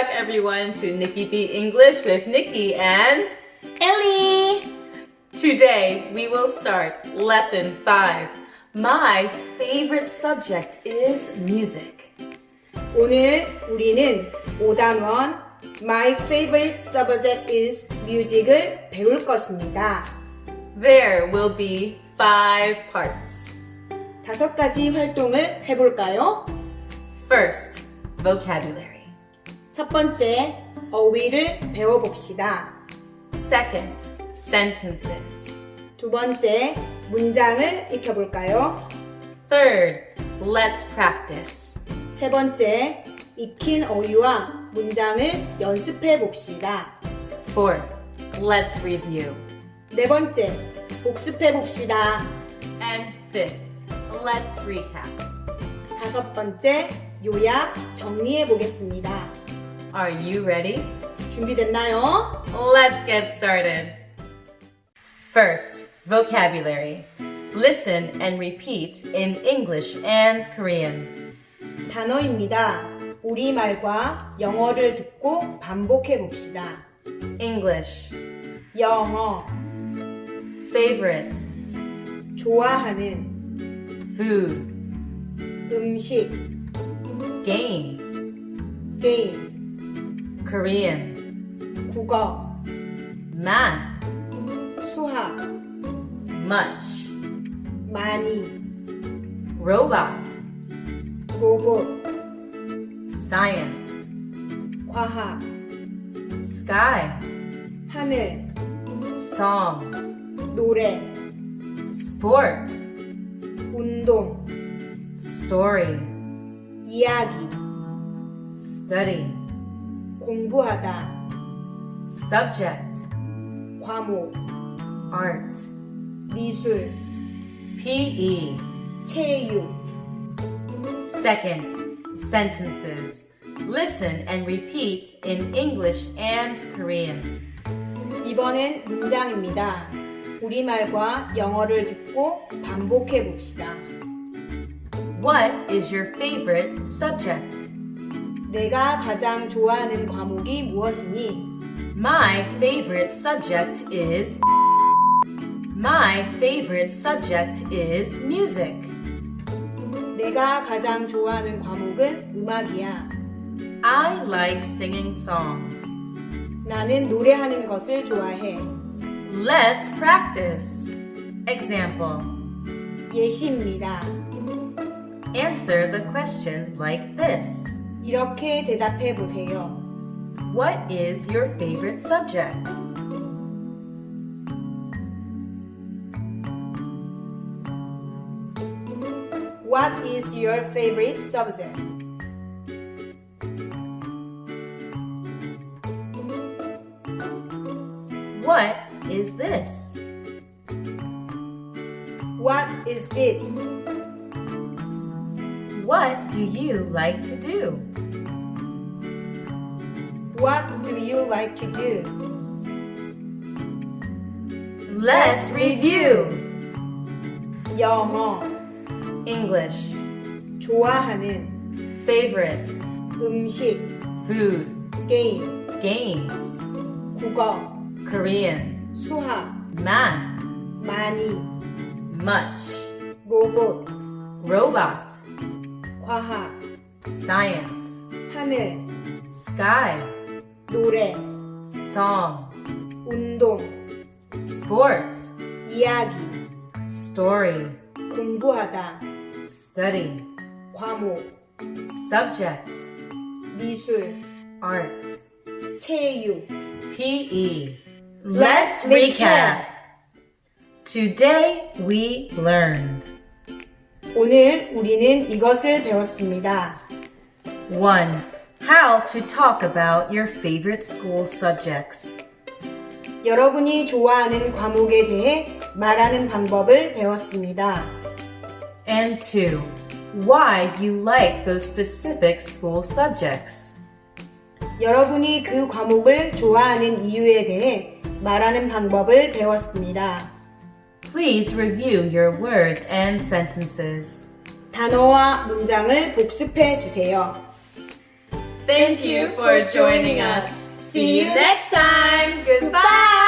back everyone to Nikki B English with Nikki and Ellie! today we will start lesson 5. My favorite subject is music. 오늘 우리는 5단원 My favorite subject is music을 배울 것입니다. There will be 5 parts. 5가지 활동을 해볼까요? First, vocabulary. 첫 번째, 어휘를 배워봅시다. Second, sentences. 두 번째, 문장을 익혀볼까요? Third, let's practice. 세 번째, 익힌 어휘와 문장을 연습해봅시다. Fourth, let's review. 네 번째, 복습해봅시다. And fifth, let's recap. 다섯 번째, 요약 정리해보겠습니다. Are you ready? 준비됐나요? Let's get started. First, vocabulary. Listen and repeat in English and Korean. 단어입니다. 우리말과 영어를 듣고 반복해봅시다. English. 영어, Favorite. 좋아하는, Food. 음식, Games. 게임, Korean. 국어, Math. 수학, Much. 많이, Robot. 로봇, Science. 과학, Sky. 하늘, Song. 노래, Sport. 운동, Story. 이야기, Study. 공부하다, Subject. 과목, Art. 미술, PE. 체육. Second, sentences. Listen and repeat in English and Korean. 이번엔 문장입니다. 우리말과 영어를 듣고 반복해봅시다. What is your favorite subject? 내가 가장 좋아하는 과목이 무엇이니? My favorite subject is My favorite subject is music. 내가 가장 좋아하는 과목은 음악이야. I like singing songs. 나는 노래하는 것을 좋아해. Let's practice. Example. 예시입니다. Answer the question like this. 이렇게 대답해 보세요. What is your favorite subject? What is your favorite subject? What is this? What is this? What do you like to do? What do you like to do? Let's review. 영어, English. 좋아하는, Favorite. 음식, Food. 게임, Games. 국어, Korean. 수학, Math. 많이, Much. 로봇, Robot. 과학, Science. 하늘, Sky. 노래, Song. 운동, Sport. 이야기, Story. 공부하다, Study. 과목, Subject. 미술, Art. 체육. PE. Let's recap. Today we learned. 오늘 우리는 이것을 배웠습니다. 1. How to talk about your favorite school subjects. 여러분이 좋아하는 과목에 대해 말하는 방법을 배웠습니다. And 2. Why you like those specific school subjects. 여러분이 그 과목을 좋아하는 이유에 대해 말하는 방법을 배웠습니다. Please review your words and sentences. 단어와 문장을 복습해 주세요. Thank you for joining us. See you next time. Goodbye.